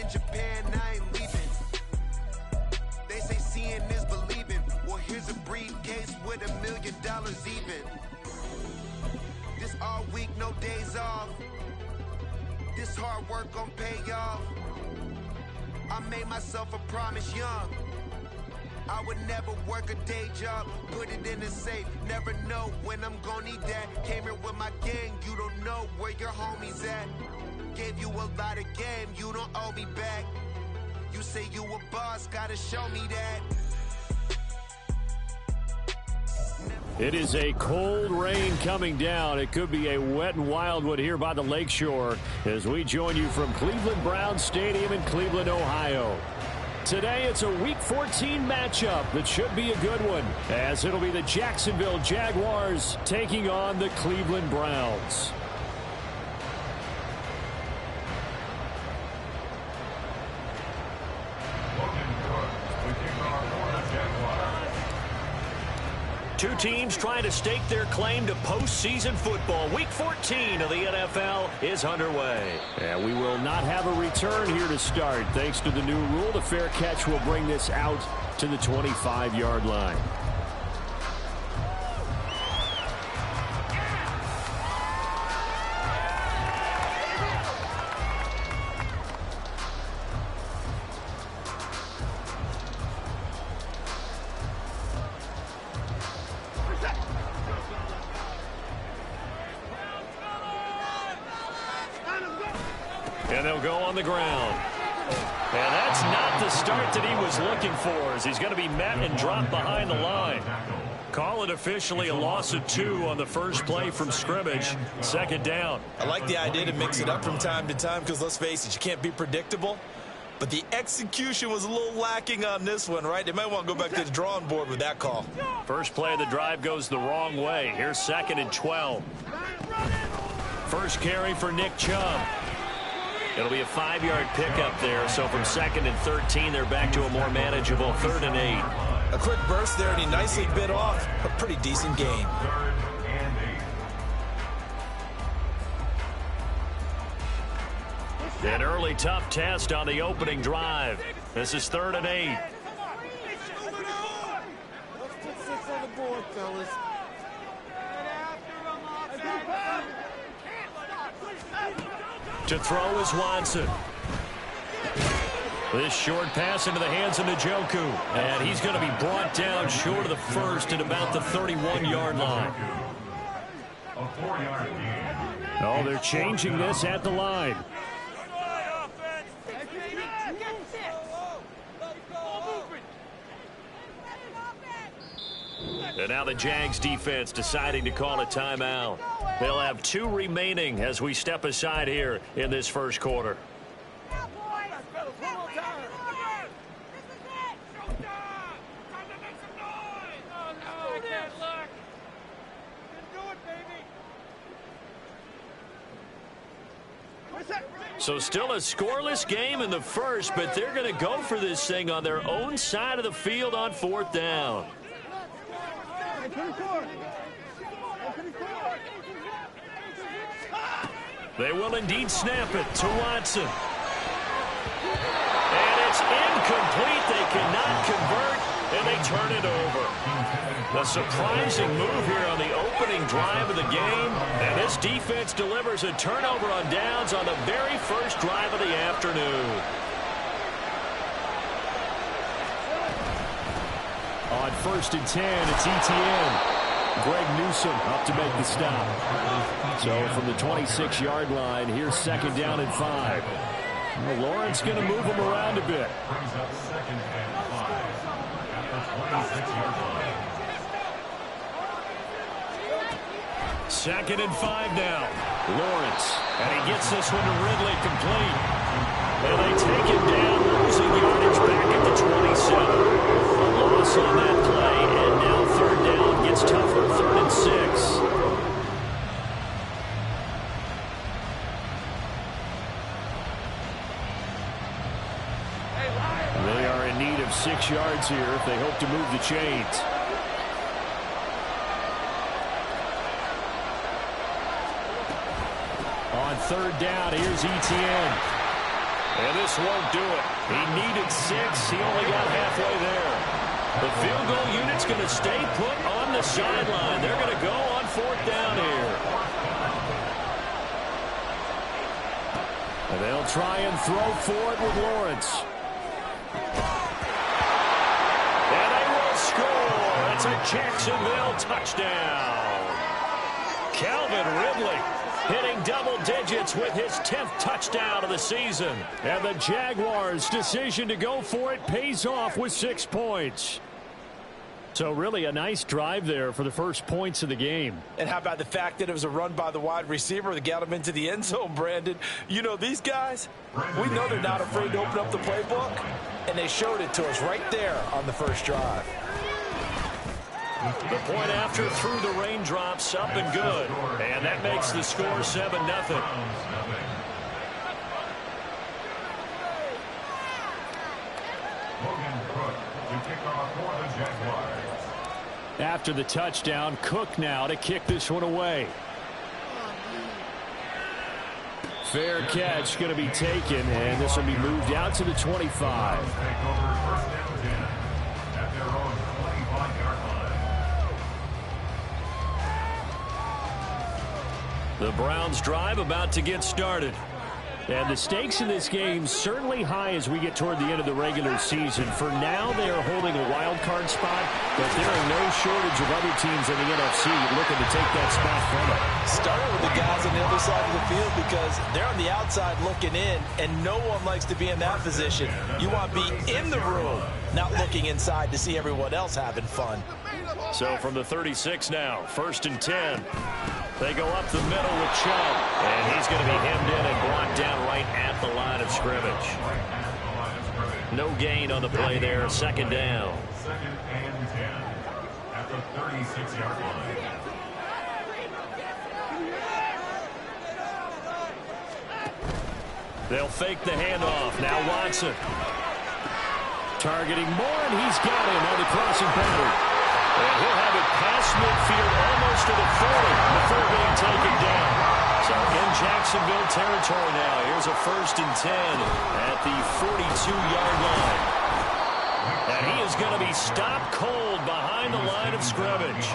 in Japan, I ain't leaving. They say seeing is believing. Well, here's a briefcase with $1 million even. This all week, no days off. This hard work gon' pay off. I made myself a promise young. I would never work a day job, put it in a safe. Never know when I'm gon' need that. Came here with my gang, you don't know where your homies at. Gave you a lot of game, you don't owe me back. You say you a boss, gotta show me that. It is a cold rain coming down. It could be a wet and wild one here by the lakeshore as we join you from Cleveland Browns Stadium in Cleveland, Ohio. Today it's a Week 14 matchup that should be a good one, as it'll be the Jacksonville Jaguars taking on the Cleveland Browns. Two teams trying to stake their claim to postseason football. Week 14 of the NFL is underway. And we will not have a return here to start. Thanks to the new rule, the fair catch will bring this out to the 25-yard line. And they'll go on the ground. And that's not the start that he was looking for, as he's going to be met and dropped behind the line. Call it officially a loss of 2 on the first play from scrimmage. Second down. I like the idea to mix it up from time to time because, let's face it, you can't be predictable. But the execution was a little lacking on this one, right? They might want to go back to the drawing board with that call. First play of the drive goes the wrong way. Here's 2nd and 12. First carry for Nick Chubb. It'll be a 5-yard pickup there, so from 2nd and 13, they're back to a more manageable 3rd and 8. A quick burst there, and he nicely bit off a pretty decent gain. An early tough test on the opening drive. This is 3rd and 8. Let's put 6 on the board, fellas. To throw is Watson. This short pass into the hands of Njoku. And he's going to be brought down short of the first at about the 31-yard line. Oh, they're changing this at the line. And now the Jags defense deciding to call a timeout. They'll have 2 remaining as we step aside here in this first quarter. So still a scoreless game in the first, but they're going to go for this thing on their own side of the field on 4th down. They will indeed snap it to Watson. And it's incomplete. They cannot convert, and they turn it over. A surprising move here on the opening drive of the game. And this defense delivers a turnover on downs on the very first drive of the afternoon. On 1st and 10, it's ETN. Greg Newsome up to make the stop. So from the 26-yard line, here's 2nd down and 5. Well, Lawrence going to move him around a bit. Second and 5 now. Lawrence, and he gets this one to Ridley complete. And they take him down, losing yardage back at the 27. A loss on that play, and now 3rd down gets tougher, 3rd and 6. They are in need of 6 yards here if they hope to move the chains. On 3rd down, here's ETN. And this won't do it. He needed 6. He only got halfway there. The field goal unit's going to stay put on the sideline. They're going to go on 4th down here. And they'll try and throw for it with Lawrence. And they will score. It's a Jacksonville touchdown. Calvin Ridley hitting double digits with his 10th touchdown of the season. And the Jaguars' decision to go for it pays off with 6 points. So really a nice drive there for the first points of the game. And how about the fact that it was a run by the wide receiver that got him into the end zone, Brandon? You know, these guys, we know they're not afraid to open up the playbook, and they showed it to us right there on the first drive. The point after through the raindrops, up and good. And that makes the score 7-0. After the touchdown, Cook now to kick this one away. Fair catch going to be taken, and this will be moved out to the 25. The Browns drive about to get started. And the stakes in this game certainly high as we get toward the end of the regular season. For now, they are holding a wild card spot, but there are no shortage of other teams in the NFC looking to take that spot from them. Starting with the guys on the other side of the field because they're on the outside looking in, and no one likes to be in that position. You want to be in the room, not looking inside to see everyone else having fun. So from the 36 now, 1st and 10. They go up the middle with Chubb, and he's going to be hemmed in and brought down right at the line of scrimmage. No gain on the play there, 2nd down. 2nd and 10 at the 36-yard line. They'll fake the handoff. Now Watson. Targeting Moore, and he's got him on the crossing pattern. And he'll have it past midfield almost to the 40 before being taken down. So in Jacksonville territory now. Here's a 1st and 10 at the 42-yard line. And he is going to be stopped cold behind the line of scrimmage.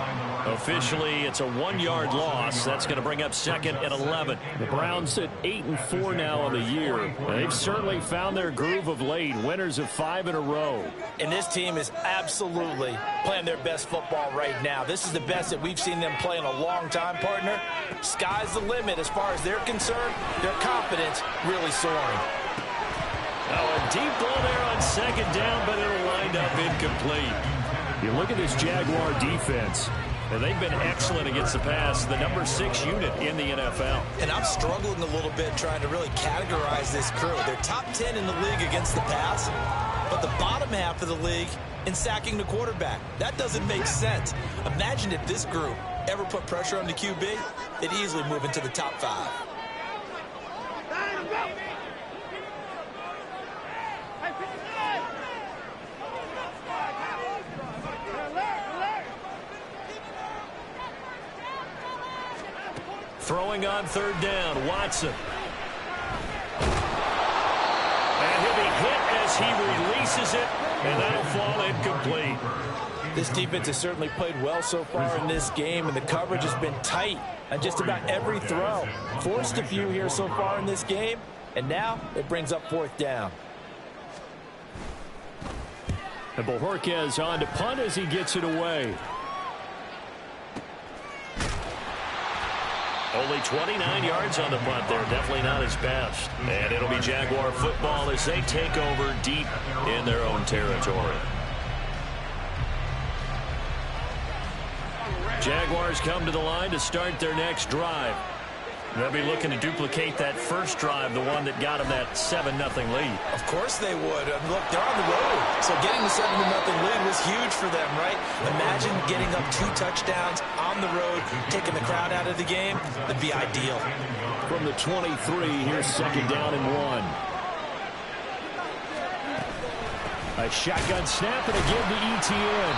Officially, it's a 1-yard loss. That's going to bring up 2nd and 11. The Browns at 8-4 now on the year. And they've certainly found their groove of late. Winners of 5 in a row. And this team is absolutely playing their best football right now. This is the best that we've seen them play in a long time, partner. Sky's the limit as far as they're concerned. Their confidence really soaring. Oh, a deep ball there on 2nd down, but it'll wind up incomplete. You look at this Jaguar defense, and they've been excellent against the pass, the number 6 unit in the NFL. And I'm struggling a little bit trying to really categorize this crew. They're top 10 in the league against the pass, but the bottom half of the league in sacking the quarterback. That doesn't make sense. Imagine if this group ever put pressure on the QB, they'd easily move into the top 5. Throwing on 3rd down, Watson. And he'll be hit as he releases it, and that'll fall incomplete. This defense has certainly played well so far in this game, and the coverage has been tight on just about every throw. Forced a few here so far in this game, and now it brings up 4th down. And Bojorquez on to punt as he gets it away. Only 29 yards on the punt there. Definitely not his best. And it'll be Jaguar football as they take over deep in their own territory. Jaguars come to the line to start their next drive. They'll be looking to duplicate that first drive, the one that got them that 7-0 lead. Of course they would. Look, they're on the road. So getting the 7-0 lead was huge for them, right? Imagine getting up 2 touchdowns on the road, taking the crowd out of the game. That'd be ideal. From the 23, here's 2nd down and 1. A shotgun snap and a give to ETN.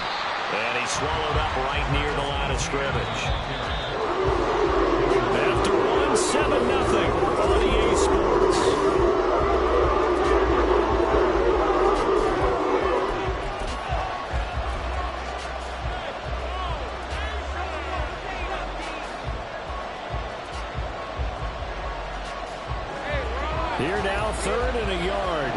And he's swallowed up right near the line of scrimmage. After 7-0 on EA Sports. Here now, 3rd and a yard.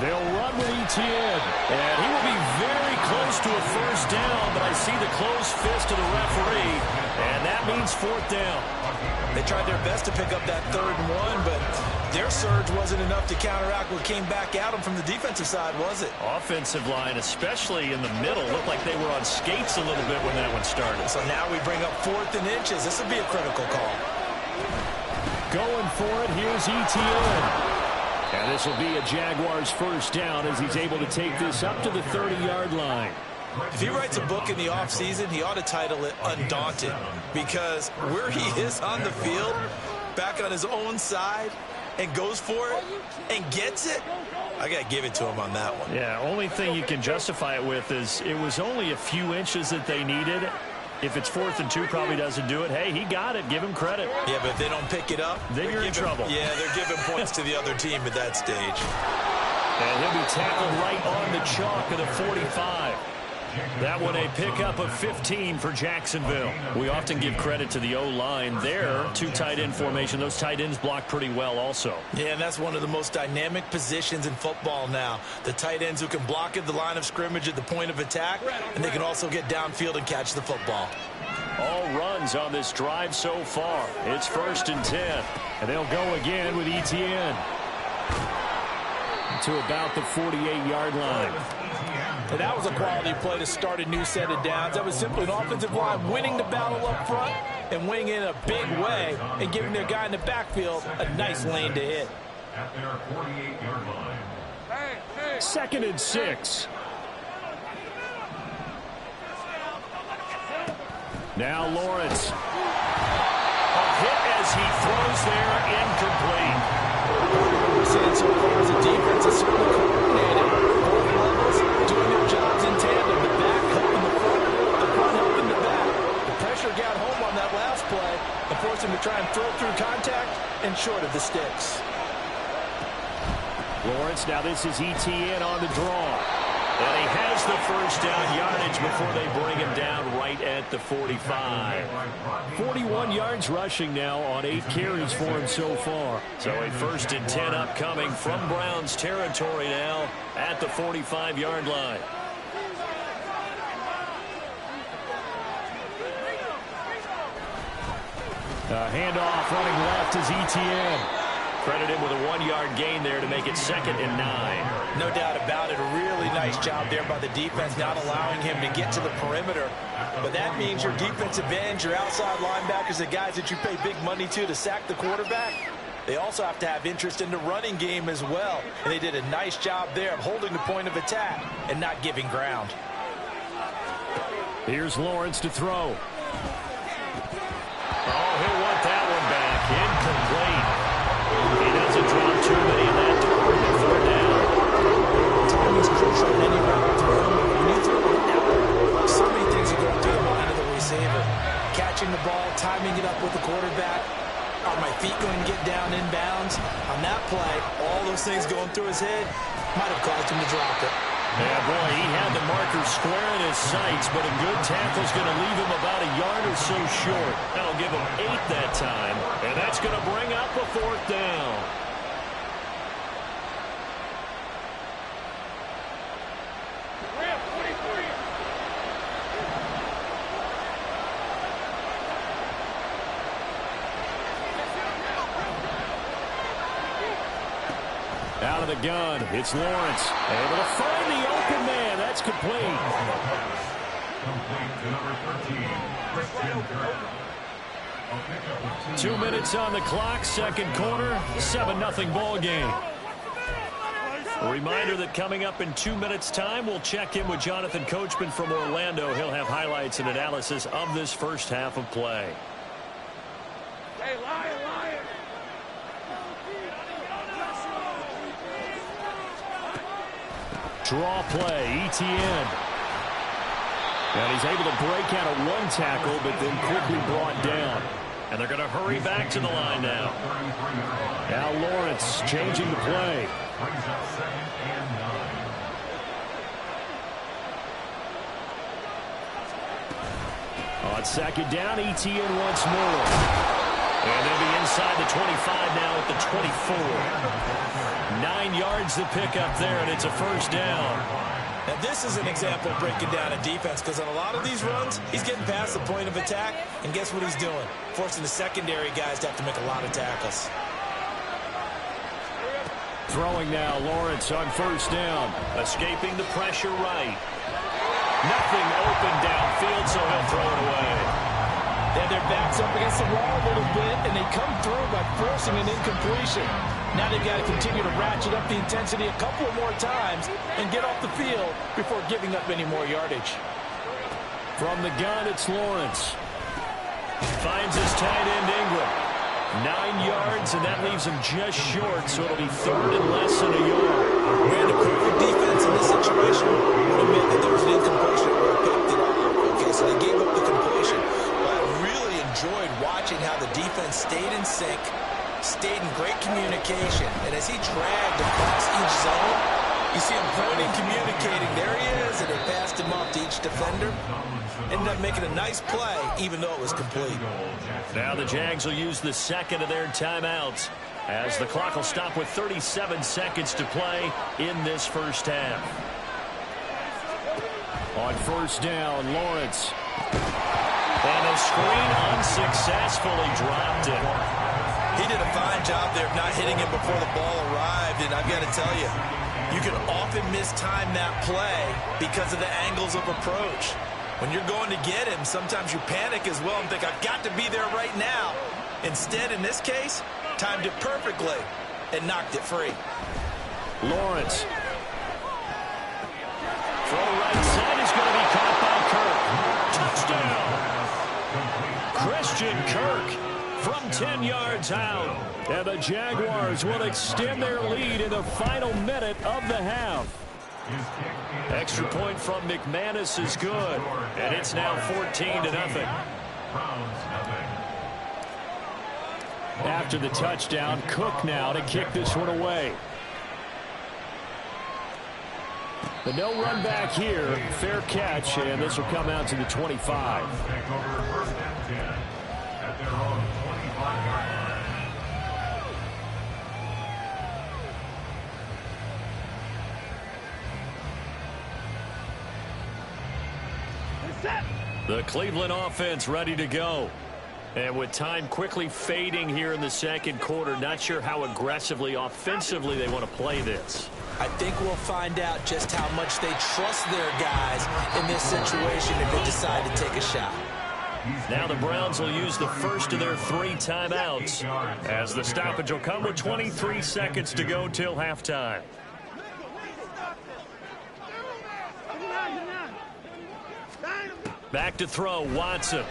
They'll run with Etienne. And he will be very close to a first down, but I see the closed fist of the referee, and that means 4th down. They tried their best to pick up that 3rd and 1, but their surge wasn't enough to counteract what came back at them from the defensive side, was it? Offensive line, especially in the middle, looked like they were on skates a little bit when that one started. So now we bring up 4th and inches. This will be a critical call. Going for it, here's Etienne. And this will be a Jaguars first down as he's able to take this up to the 30-yard line. If he writes a book in the offseason, he ought to title it Undaunted, because where he is on the field, back on his own side, and goes for it and gets it, I got to give it to him on that one. Yeah, only thing you can justify it with is it was only a few inches that they needed. If it's 4th and 2, probably doesn't do it. Hey, he got it. Give him credit. Yeah, but if they don't pick it up, then you're in trouble. Yeah, they're giving points to the other team at that stage. And he'll be tackled right on the chalk of the 45. That one a pickup of 15 for Jacksonville. We often give credit to the O-line there. 2 tight end formation. Those tight ends block pretty well also. Yeah, and that's one of the most dynamic positions in football now. The tight ends who can block at the line of scrimmage at the point of attack, and they can also get downfield and catch the football. All runs on this drive so far. It's 1st and 10. And they'll go again with Etienne to about the 48-yard line. And that was a quality play to start a new set of downs. That was simply an offensive line winning the battle up front and winning in a big way and giving their guy in the backfield a nice lane to hit. At their 48-yard line. 2nd and 6. Now Lawrence. A hit as he throws there, incomplete. What we're seeing so far is the defense is certainly coordinated. Both levels doing their jobs in tandem. The back helping the front helping the back. The pressure got home on that last play and forced him to try and throw through contact and short of the sticks. Lawrence, now this is Etienne on the draw. And he has the first down yardage before they bring him down right at the 45. 41 yards rushing now on 8 carries for him so far. So a 1st and 10 upcoming from Browns territory now at the 45-yard line. Handoff running left is Etienne. Credit him with a 1-yard gain there to make it 2nd and 9. No doubt about it. A really nice job there by the defense, not allowing him to get to the perimeter. But that means your defensive ends, your outside linebackers, the guys that you pay big money to sack the quarterback, they also have to have interest in the running game as well. And they did a nice job there of holding the point of attack and not giving ground. Here's Lawrence to throw. Oh, he'll want that one back. Incomplete. He doesn't drop too many in that department. 4th down. Time is crucial in any route to run. When you throw it out, so many things are going through the mind of the receiver. Catching the ball, timing it up with the quarterback. Are my feet going to get down in bounds? On that play, all those things going through his head might have caused him to drop it. Yeah, boy, he had the marker square in his sights, but a good tackle's going to leave him about a yard or so short. That'll give him 8 that time, and that's going to bring up a 4th down. Out of the gun, it's Lawrence. Able to find the open man. That's complete. Complete to number 13, Christian Kirk. 2 minutes on the clock, 2nd quarter, 7-0 ball game. A reminder that coming up in 2 minutes' time, we'll check in with Jonathan Coachman from Orlando. He'll have highlights and analysis of this first half of play. Hey, Lion. Draw play, Etienne. And he's able to break out of 1 tackle, but then quickly brought down. And they're going to hurry back to the line now. Now Lawrence changing the play. Brings up 2nd and 9. On second down, ETN once more. And they'll be inside the 25 now at the 24. 9 yards to pick up there, and it's a first down. Now, this is an example of breaking down a defense, because on a lot of these runs, he's getting past the point of attack, and guess what he's doing? Forcing the secondary guys to have to make a lot of tackles. Throwing now, Lawrence on first down. Escaping the pressure right. Nothing open downfield, so he'll throw it away. And their backs up against the wall a little bit, and they come through by forcing an incompletion. Now they've got to continue to ratchet up the intensity a couple more times and get off the field before giving up any more yardage. From the gun, it's Lawrence. Finds his tight end, Ingram. 9 yards, and that leaves him just short, so it'll be third and less than a yard. Ran a perfect defense in this situation would admit that there was an incompletion that would have picked it up. Okay, so they gave up the completion. But I really enjoyed watching how the defense stayed in sync, stayed in great communication, and as he dragged across each zone, you see him pointing, communicating. There he is, and they passed him off to each defender. Ended up making a nice play, even though it was complete. Now the Jags will use the second of their timeouts, as the clock will stop with 37 seconds to play in this first half. On first down, Lawrence. And a screen unsuccessfully dropped it. He did a fine job there of not hitting him before the ball arrived, and I've got to tell you, you can often mistime that play because of the angles of approach. When you're going to get him, sometimes you panic as well and think, I've got to be there right now. Instead, in this case, timed it perfectly and knocked it free. Lawrence. Throw right side is going to be caught by Kirk. Touchdown. Christian Kirk from 10 yards out. And the Jaguars will extend their lead in the final minute of the half. Extra point from McManus is good, and it's now 14-0. After the touchdown, Cook now to kick this one away. The no run back here, fair catch, and this will come out to the 25. The Cleveland offense ready to go. And with time quickly fading here in the second quarter, not sure how aggressively, offensively they want to play this. I think we'll find out just how much they trust their guys in this situation if they decide to take a shot. Now the Browns will use the first of their 3 timeouts, as the stoppage will come with 23 seconds to go till halftime. Back to throw, Watson.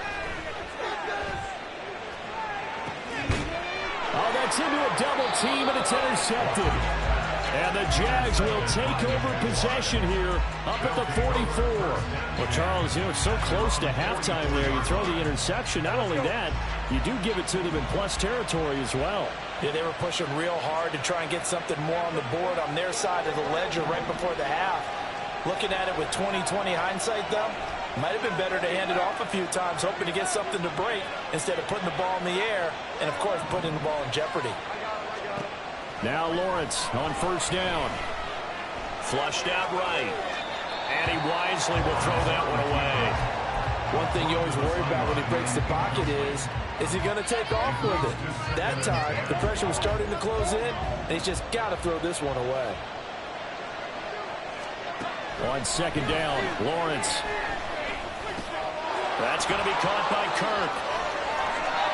Oh, that's into a double team, and it's intercepted. And the Jags will take over possession here up at the 44. Well, Charles, it's so close to halftime there. You throw the interception. Not only that, you do give it to them in plus territory as well. Yeah, they were pushing real hard to try and get something more on the board on their side of the ledger right before the half. Looking at it with 20/20 hindsight, though, might have been better to hand it off a few times, hoping to get something to break instead of putting the ball in the air and, of course, putting the ball in jeopardy. Now Lawrence on first down. Flushed out right. And he wisely will throw that one away. One thing you always worry about when he breaks the pocket is he going to take off with it? That time, the pressure was starting to close in, and he's just got to throw this one away. On second down, Lawrence. That's going to be caught by Kirk.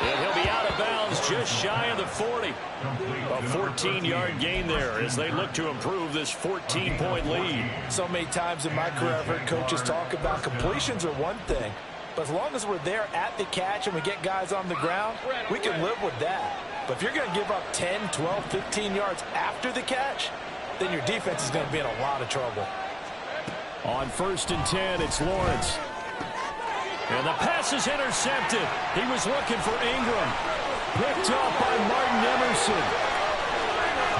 And he'll be out of bounds just shy of the 40. A 14-yard gain there as they look to improve this 14-point lead. So many times in my career I've heard coaches talk about completions are one thing, but as long as we're there at the catch and we get guys on the ground, we can live with that. But if you're going to give up 10, 12, 15 yards after the catch, then your defense is going to be in a lot of trouble. On first and 10, it's Lawrence. And the pass is intercepted. He was looking for Ingram. Picked up by Martin Emerson.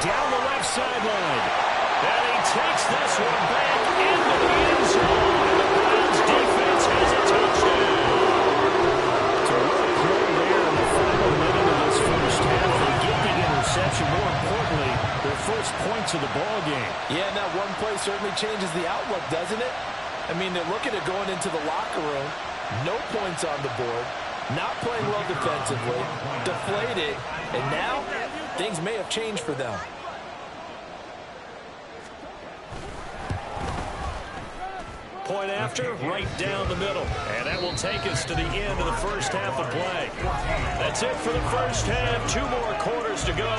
Down the left sideline. And he takes this one back into the end zone. And the Browns defense has a touchdown. Yeah, and that one play certainly changes the outlook, doesn't it? I mean, they're looking at going into the locker room, no points on the board, not playing well defensively, deflated, and now things may have changed for them. Point after, right down the middle. And that will take us to the end of the first half of play. That's it for the first half. 2 more quarters to go.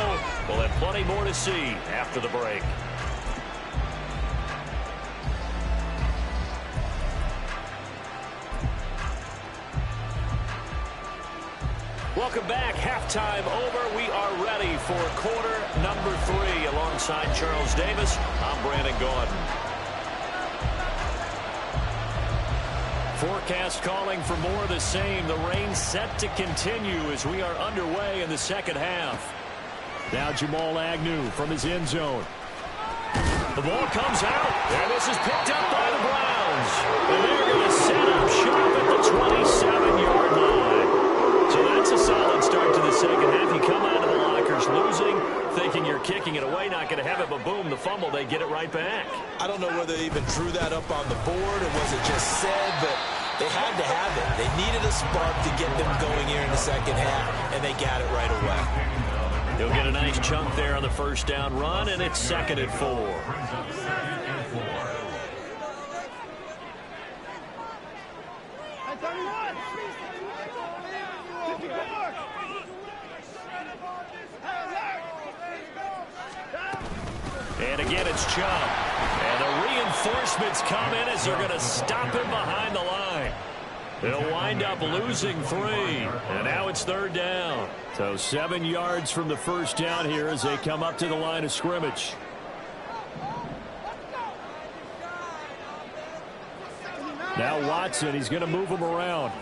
We'll have plenty more to see after the break. Welcome back. Halftime over. We are ready for quarter number 3. Alongside Charles Davis, I'm Brandon Gaudin. Forecast calling for more of the same. The rain set to continue as we are underway in the second half. Now Jamal Agnew from his end zone. The ball comes out, and this is picked up by the Browns. And they're going to set up shop at the 27-yard line. So that's a solid start to the second half. You come out of the lockers losing, thinking you're kicking it away, not going to have it, but boom, the fumble, they get it right back. I don't know whether they even drew that up on the board or was it just said, but they had to have it. They needed a spark to get them going here in the second half, and they got it right away. He'll get a nice chunk there on the first down run, and it's 2nd and 4. And again, it's Chubb. And the reinforcements come in as they're going to stop him behind the line. They'll wind up losing 3. And now it's 3rd down. So 7 yards from the first down here as they come up to the line of scrimmage. Now Watson, he's going to move him around.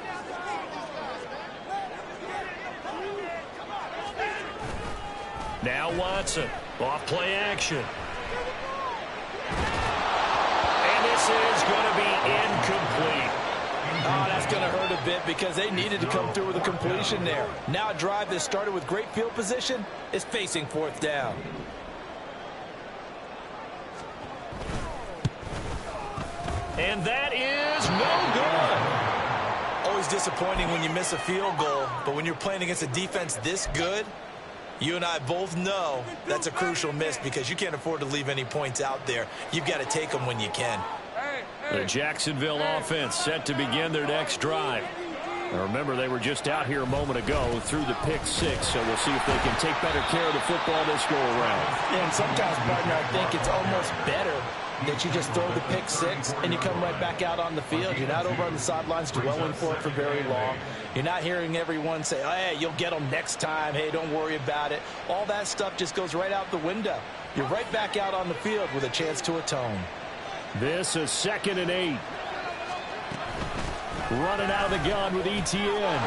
Now Watson, off play action. And this is going to be incomplete. Oh, that's going to hurt a bit because they needed to come through with a completion there. Now a drive that started with great field position is facing 4th down. And that is no good. Always disappointing when you miss a field goal, but when you're playing against a defense this good, you and I both know that's a crucial miss because you can't afford to leave any points out there. You've got to take them when you can. The Jacksonville offense set to begin their next drive. Now remember, they were just out here a moment ago through the pick 6, so we'll see if they can take better care of the football this go around. Yeah, and sometimes, partner, I think it's almost better that you just throw the pick 6 and you come right back out on the field. You're not over on the sidelines dwelling for it for very long. You're not hearing everyone say, oh, hey, you'll get them next time. Hey, don't worry about it. All that stuff just goes right out the window. You're right back out on the field with a chance to atone. This is 2nd and 8. Running out of the gun with Etienne.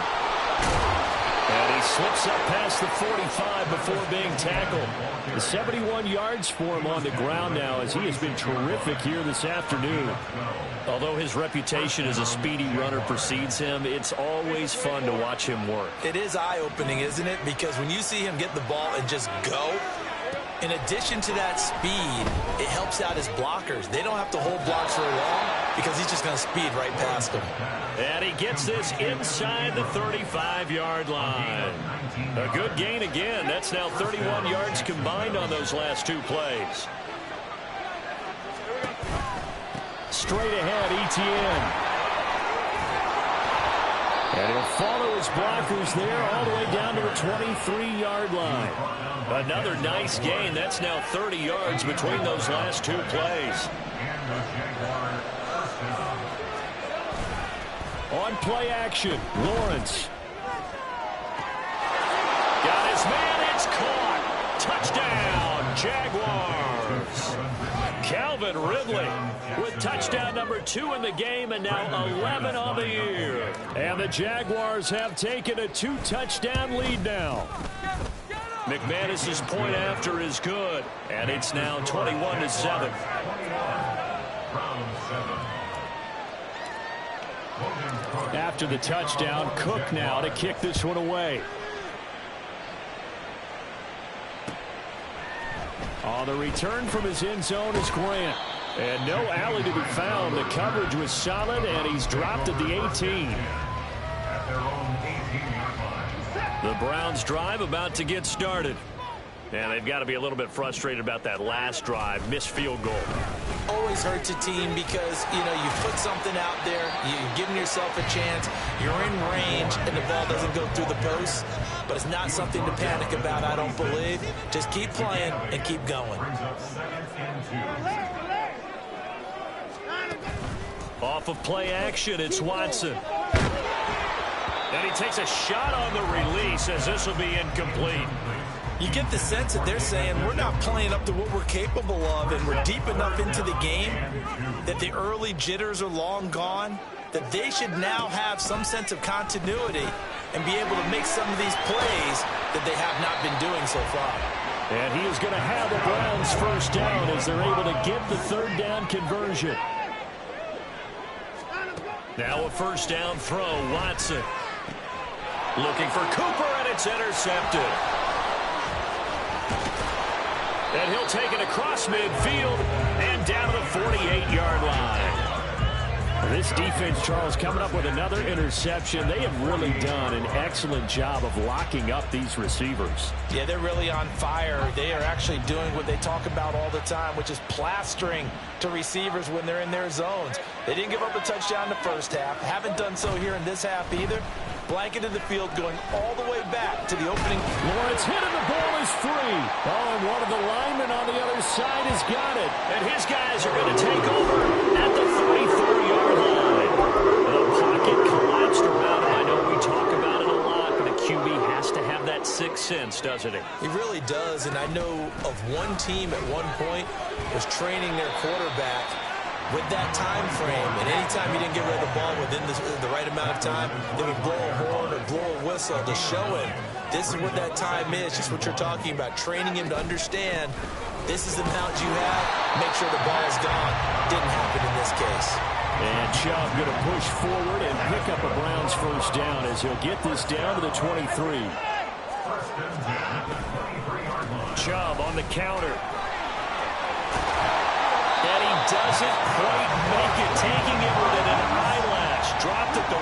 And he slips up past the 45 before being tackled. The 71 yards for him on the ground now as he has been terrific here this afternoon. Although his reputation as a speedy runner precedes him, it's always fun to watch him work. It is eye-opening, isn't it? Because when you see him get the ball and just go, in addition to that speed, it helps out his blockers. They don't have to hold blocks for long because he's just going to speed right past them. And he gets this inside the 35-yard line. A good gain again. That's now 31 yards combined on those last 2 plays. Straight ahead, Etienne. And he'll follow his blockers there all the way down to the 23-yard line. Another nice gain. That's now 30 yards between those last 2 plays. On play action, Lawrence. Got his man, it's caught. Touchdown, Jaguars. Calvin Ridley with touchdown number 2 in the game and now 11 on the year. And the Jaguars have taken a 2-touchdown lead now. McManus's point after is good, and it's now 21-7. After the touchdown, Cook now to kick this one away. On the return from his end zone is Grant. And no alley to be found. The coverage was solid, and he's dropped at the 18. At their own 18-yard line. The Browns drive about to get started. And they've got to be a little bit frustrated about that last drive. Missed field goal. Always hurts a team because, you know, you put something out there, you're giving yourself a chance, you're in range, and the ball doesn't go through the post. But it's not something to panic about, I don't believe. Just keep playing and keep going. Brings up 2nd and 2. Off of play action, it's Watson. And he takes a shot on the release as this will be incomplete. You get the sense that they're saying we're not playing up to what we're capable of, and we're deep enough into the game that the early jitters are long gone, that they should now have some sense of continuity and be able to make some of these plays that they have not been doing so far. And he is going to have the Browns first down as they're able to get the third down conversion. Now a first down throw, Watson. Looking for Cooper, and it's intercepted. And he'll take it across midfield and down to the 48-yard line. This defense, Charles, coming up with another interception. They have really done an excellent job of locking up these receivers. Yeah, they're really on fire. They are actually doing what they talk about all the time, which is plastering to receivers when they're in their zones. They didn't give up a touchdown in the first half. Haven't done so here in this half either. Blanketed the field, going all the way back to the opening. Lawrence hit and the ball is free. Oh, and one of the linemen on the other side has got it. And his guys are going to take over at the 34-yard line. The pocket collapsed around him. I know we talk about it a lot, but a QB has to have that sixth sense, doesn't he? He really does, and I know of one team at one point was training their quarterback with that time frame, and anytime you didn't get rid of the ball within the right amount of time, they would blow a horn or blow a whistle to show him this is what that time is, just what you're talking about, training him to understand this is the amount you have, make sure the ball is gone. Didn't happen in this case. And Chubb going to push forward and pick up a Browns first down as he'll get this down to the 23. Chubb on the counter. And he doesn't quite make it, taking it with an eyelash. Dropped at the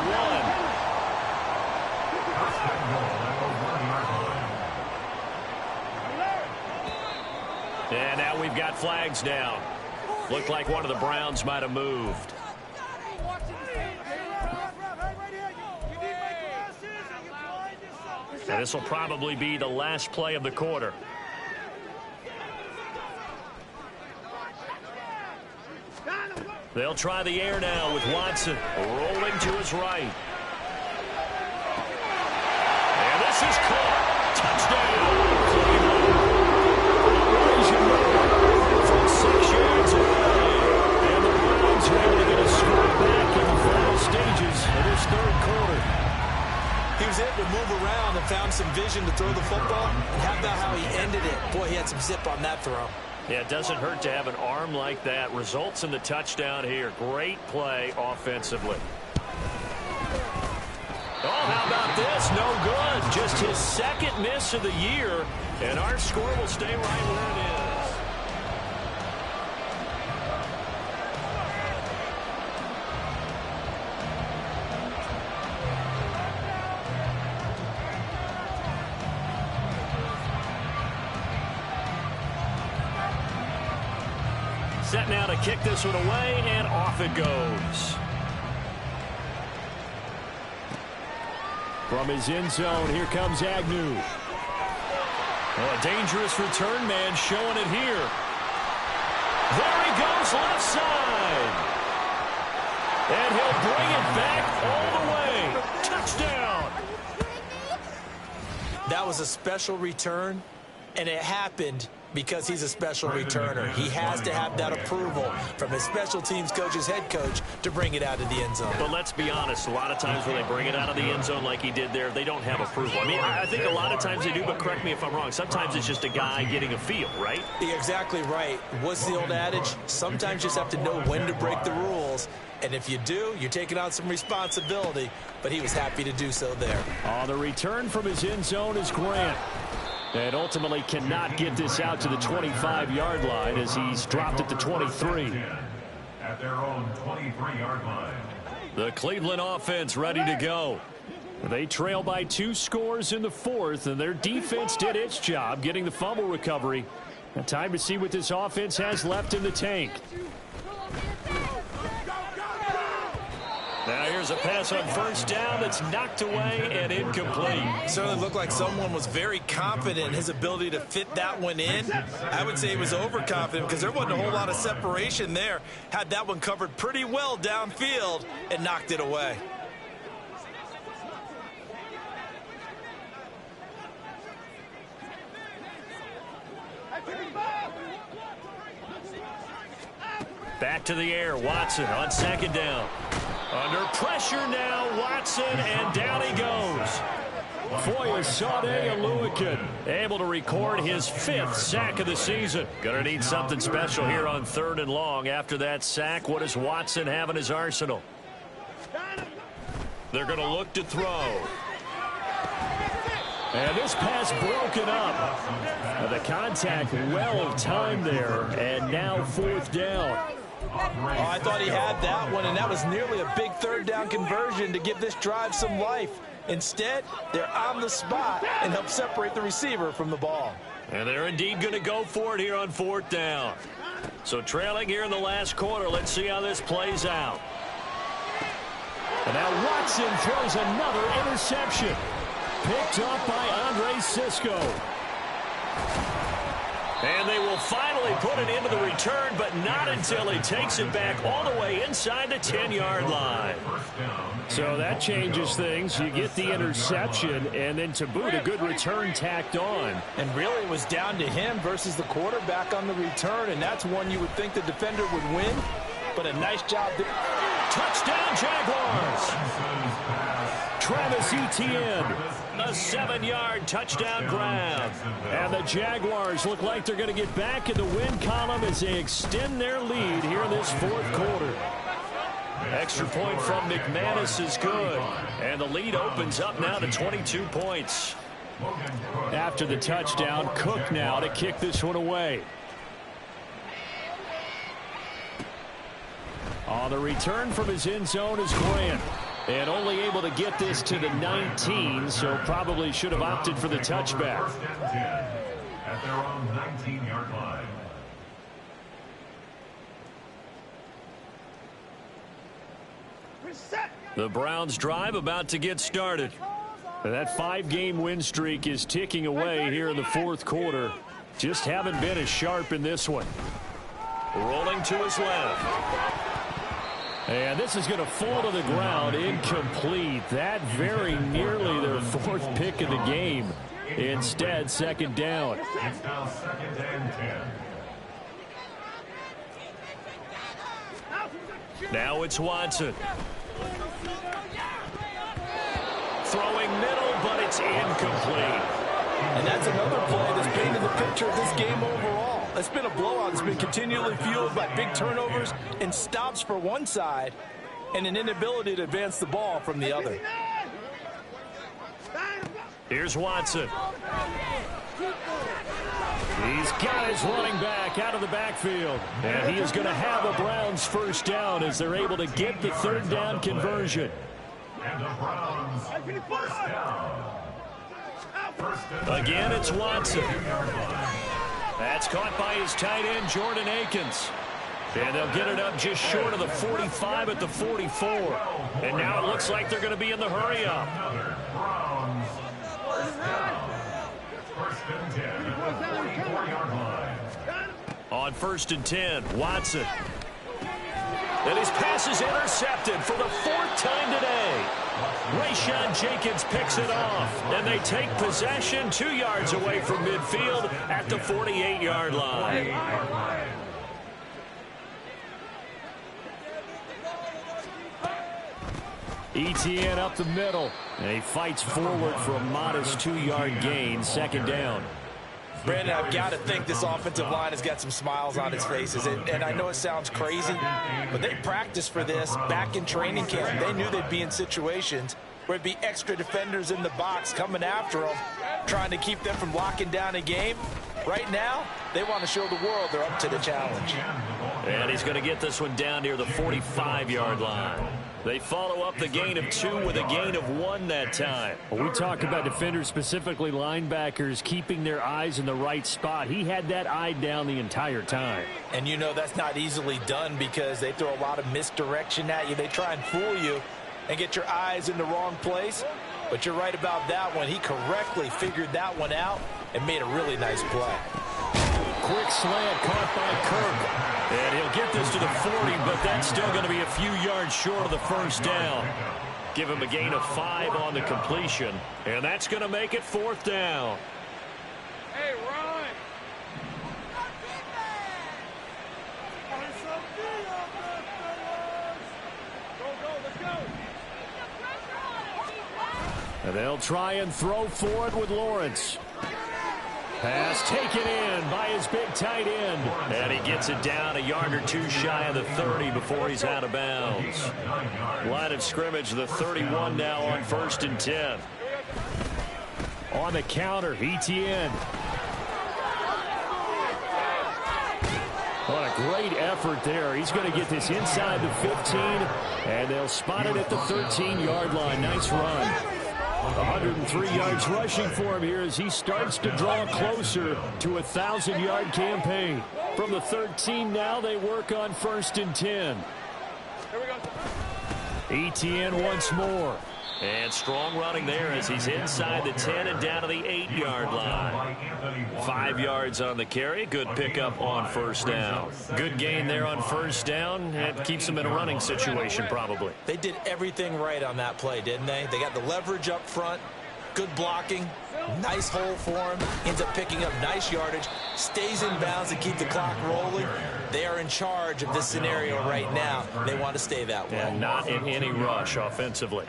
1. And now we've got flags down. Looked like one of the Browns might have moved. And this will probably be the last play of the quarter. They'll try the air now with Watson rolling to his right. And this is caught. Touchdown, Cleveland. From 6 yards away. And the Browns are able to get a score back in the final stages of this third quarter. He was able to move around and found some vision to throw the football. And how about how he ended it? Boy, he had some zip on that throw. Yeah, it doesn't hurt to have an arm like that. Results in the touchdown here. Great play offensively. Oh, how about this? No good. Just his second miss of the year. And our score will stay right where it is. Set now to kick this one away, and off it goes. From his end zone, here comes Agnew. Oh, a dangerous return man showing it here. There he goes, left side. And he'll bring it back all the way. Touchdown. That was a special return, and it happened because he's a special returner. He has to have that approval from his special teams coach, his head coach, to bring it out of the end zone. But let's be honest, a lot of times when they bring it out of the end zone like he did there, they don't have approval. I mean, I think a lot of times they do, but correct me if I'm wrong. Sometimes it's just a guy getting a feel, right? You're exactly right. What's the old adage? Sometimes you just have to know when to break the rules. And if you do, you're taking on some responsibility. But he was happy to do so there. On the return from his end zone is Grant. And ultimately cannot get this out to the 25-yard line as he's dropped at the 23. At their own 23-yard line. The Cleveland offense ready to go. They trail by 2 scores in the 4th, and their defense did its job getting the fumble recovery. Now time to see what this offense has left in the tank. Now here's a pass on first down that's knocked away and incomplete. Certainly looked like someone was very confident in his ability to fit that one in. I would say he was overconfident because there wasn't a whole lot of separation there. Had that one covered pretty well downfield and knocked it away. Back to the air, Watson on second down. Under pressure now, Watson, and down he goes. Foyesade Oluwakin able to record his 5th sack of the season. Gonna need something special here on 3rd and long. After that sack, what does Watson have in his arsenal? They're gonna look to throw. And this pass broken up. The contact well timed there, and now 4th down. Oh, I thought he had that one, and that was nearly a big 3rd down conversion to give this drive some life. Instead, they're on the spot and help separate the receiver from the ball. And they're indeed going to go for it here on 4th down. So trailing here in the last quarter, let's see how this plays out. And now Watson throws another interception. Picked up by Andre Cisco. And they will finally put it into the return, but not until he takes it back all the way inside the 10-yard line. So that changes things. You get the interception, and then to boot, a good return tacked on. And really, it was down to him versus the quarterback on the return, and that's one you would think the defender would win. But a nice job. Touchdown, Jaguars! Travis Etienne, a 7-yard touchdown grab. And the Jaguars look like they're going to get back in the win column as they extend their lead here in this 4th quarter. Extra point from McManus is good. And the lead opens up now to 22 points. After the touchdown, Cook now to kick this one away. On the return from his end zone is Grant. And only able to get this to the 19, so probably should have opted for the touchback. At their own 19-yard line. The Browns drive about to get started. That 5-game win streak is ticking away here in the 4th quarter. Just haven't been as sharp in this one. Rolling to his left. And this is going to fall to the ground, incomplete. That very nearly their 4th pick of the game. Instead, 2nd down. It's now 2nd and 10. Now it's Watson. Throwing middle, but it's incomplete. And that's another play that's painted the picture of this game overall. It's been a blowout. It's been continually fueled by big turnovers and stops for one side and an inability to advance the ball from the other. Here's Watson. He's got his running back out of the backfield. And he is going to have the Browns 1st down as they're able to get the 3rd down conversion. And the Browns 1st down. Again, it's Watson. That's caught by his tight end, Jordan Akins. And they'll get it up just short of the 45 at the 44. And now it looks like they're going to be in the hurry up. Browns 1st down. 1st and 10 at the 44-yard line. On 1st and 10, Watson. And his pass is intercepted for the 4th time today. Rayshawn Jenkins picks it off, and they take possession 2 yards away from midfield at the 48-yard line. Etienne up the middle, and he fights forward for a modest 2-yard gain, 2nd down. Brandon, I've got to think this offensive line has got some smiles on its faces. And I know it sounds crazy, but they practiced for this back in training camp. They knew they'd be in situations where it'd be extra defenders in the box coming after them, trying to keep them from locking down a game. Right now, they want to show the world they're up to the challenge. And he's going to get this one down near the 45-yard line. They follow up the gain of 2 with a gain of 1 that time. Well, we talk about defenders, specifically linebackers, keeping their eyes in the right spot. He had that eye down the entire time. And you know that's not easily done because they throw a lot of misdirection at you. They try and fool you and get your eyes in the wrong place. But you're right about that one. He correctly figured that one out and made a really nice play. Quick slant caught by Kirk. And he'll get this to the 40, but that's still going to be a few yards short of the first down. Give him a gain of 5 on the completion, and that's going to make it 4th down. Hey, run! Go, let's go! And they'll try and throw for it with Lawrence. Pass taken in by his big tight end. And he gets it down a yard or 2 shy of the 30 before he's out of bounds. Line of scrimmage, the 31 now on 1st and 10. On the counter, Etienne. What a great effort there. He's going to get this inside the 15, and they'll spot it at the 13-yard line. Nice run. 103 yards rushing for him here as he starts to draw closer to a 1,000-yard campaign. From the 13 now, they work on 1st and 10. Here we go. Etienne once more. And strong running there as he's inside the 10 and down to the 8-yard line. 5 yards on the carry. Good pickup on 1st down. Good gain there on 1st down. That keeps him in a running situation probably. They did everything right on that play, didn't they? They got the leverage up front, good blocking, nice hole for him, ends up picking up nice yardage, stays in bounds to keep the clock rolling. They are in charge of this scenario right now. They want to stay that way. And not in any rush offensively.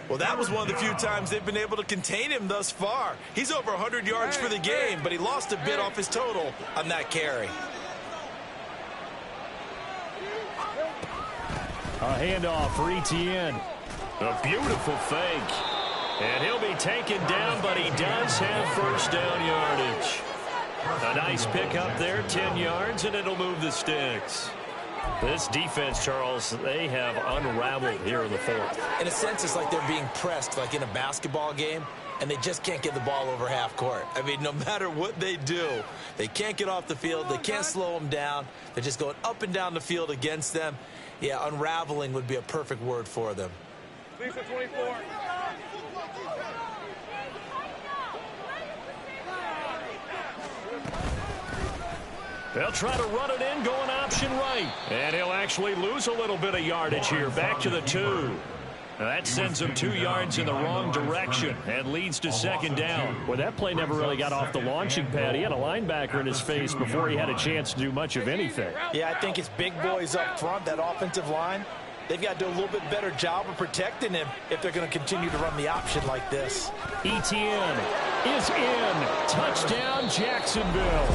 Well, that was one of the few times they've been able to contain him thus far. He's over 100 yards for the game, but he lost a bit off his total on that carry. A handoff for Etienne. A beautiful fake. And he'll be taken down, but he does have 1st down yardage. A nice pickup there, 10 yards, and it'll move the sticks. This defense, Charles, they have unraveled here in the 4th. In a sense, it's like they're being pressed, like in a basketball game, and they just can't get the ball over half court. I mean, no matter what they do, they can't get off the field. They can't slow them down. They're just going up and down the field against them. Yeah, unraveling would be a perfect word for them. Lisa 24. They'll try to run it in, going option right. And he'll actually lose a little bit of yardage here, back to the 2. Now that sends him 2 yards in the wrong direction and leads to 2nd down. Well, that play never really got off the launching pad. He had a linebacker in his face before he had a chance to do much of anything. Yeah, I think it's big boys up front, that offensive line. They've got to do a little bit better job of protecting him if they're going to continue to run the option like this. Etienne is in. Touchdown, Jacksonville.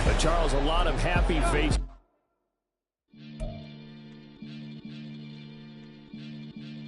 But Charles, a lot of happy faces.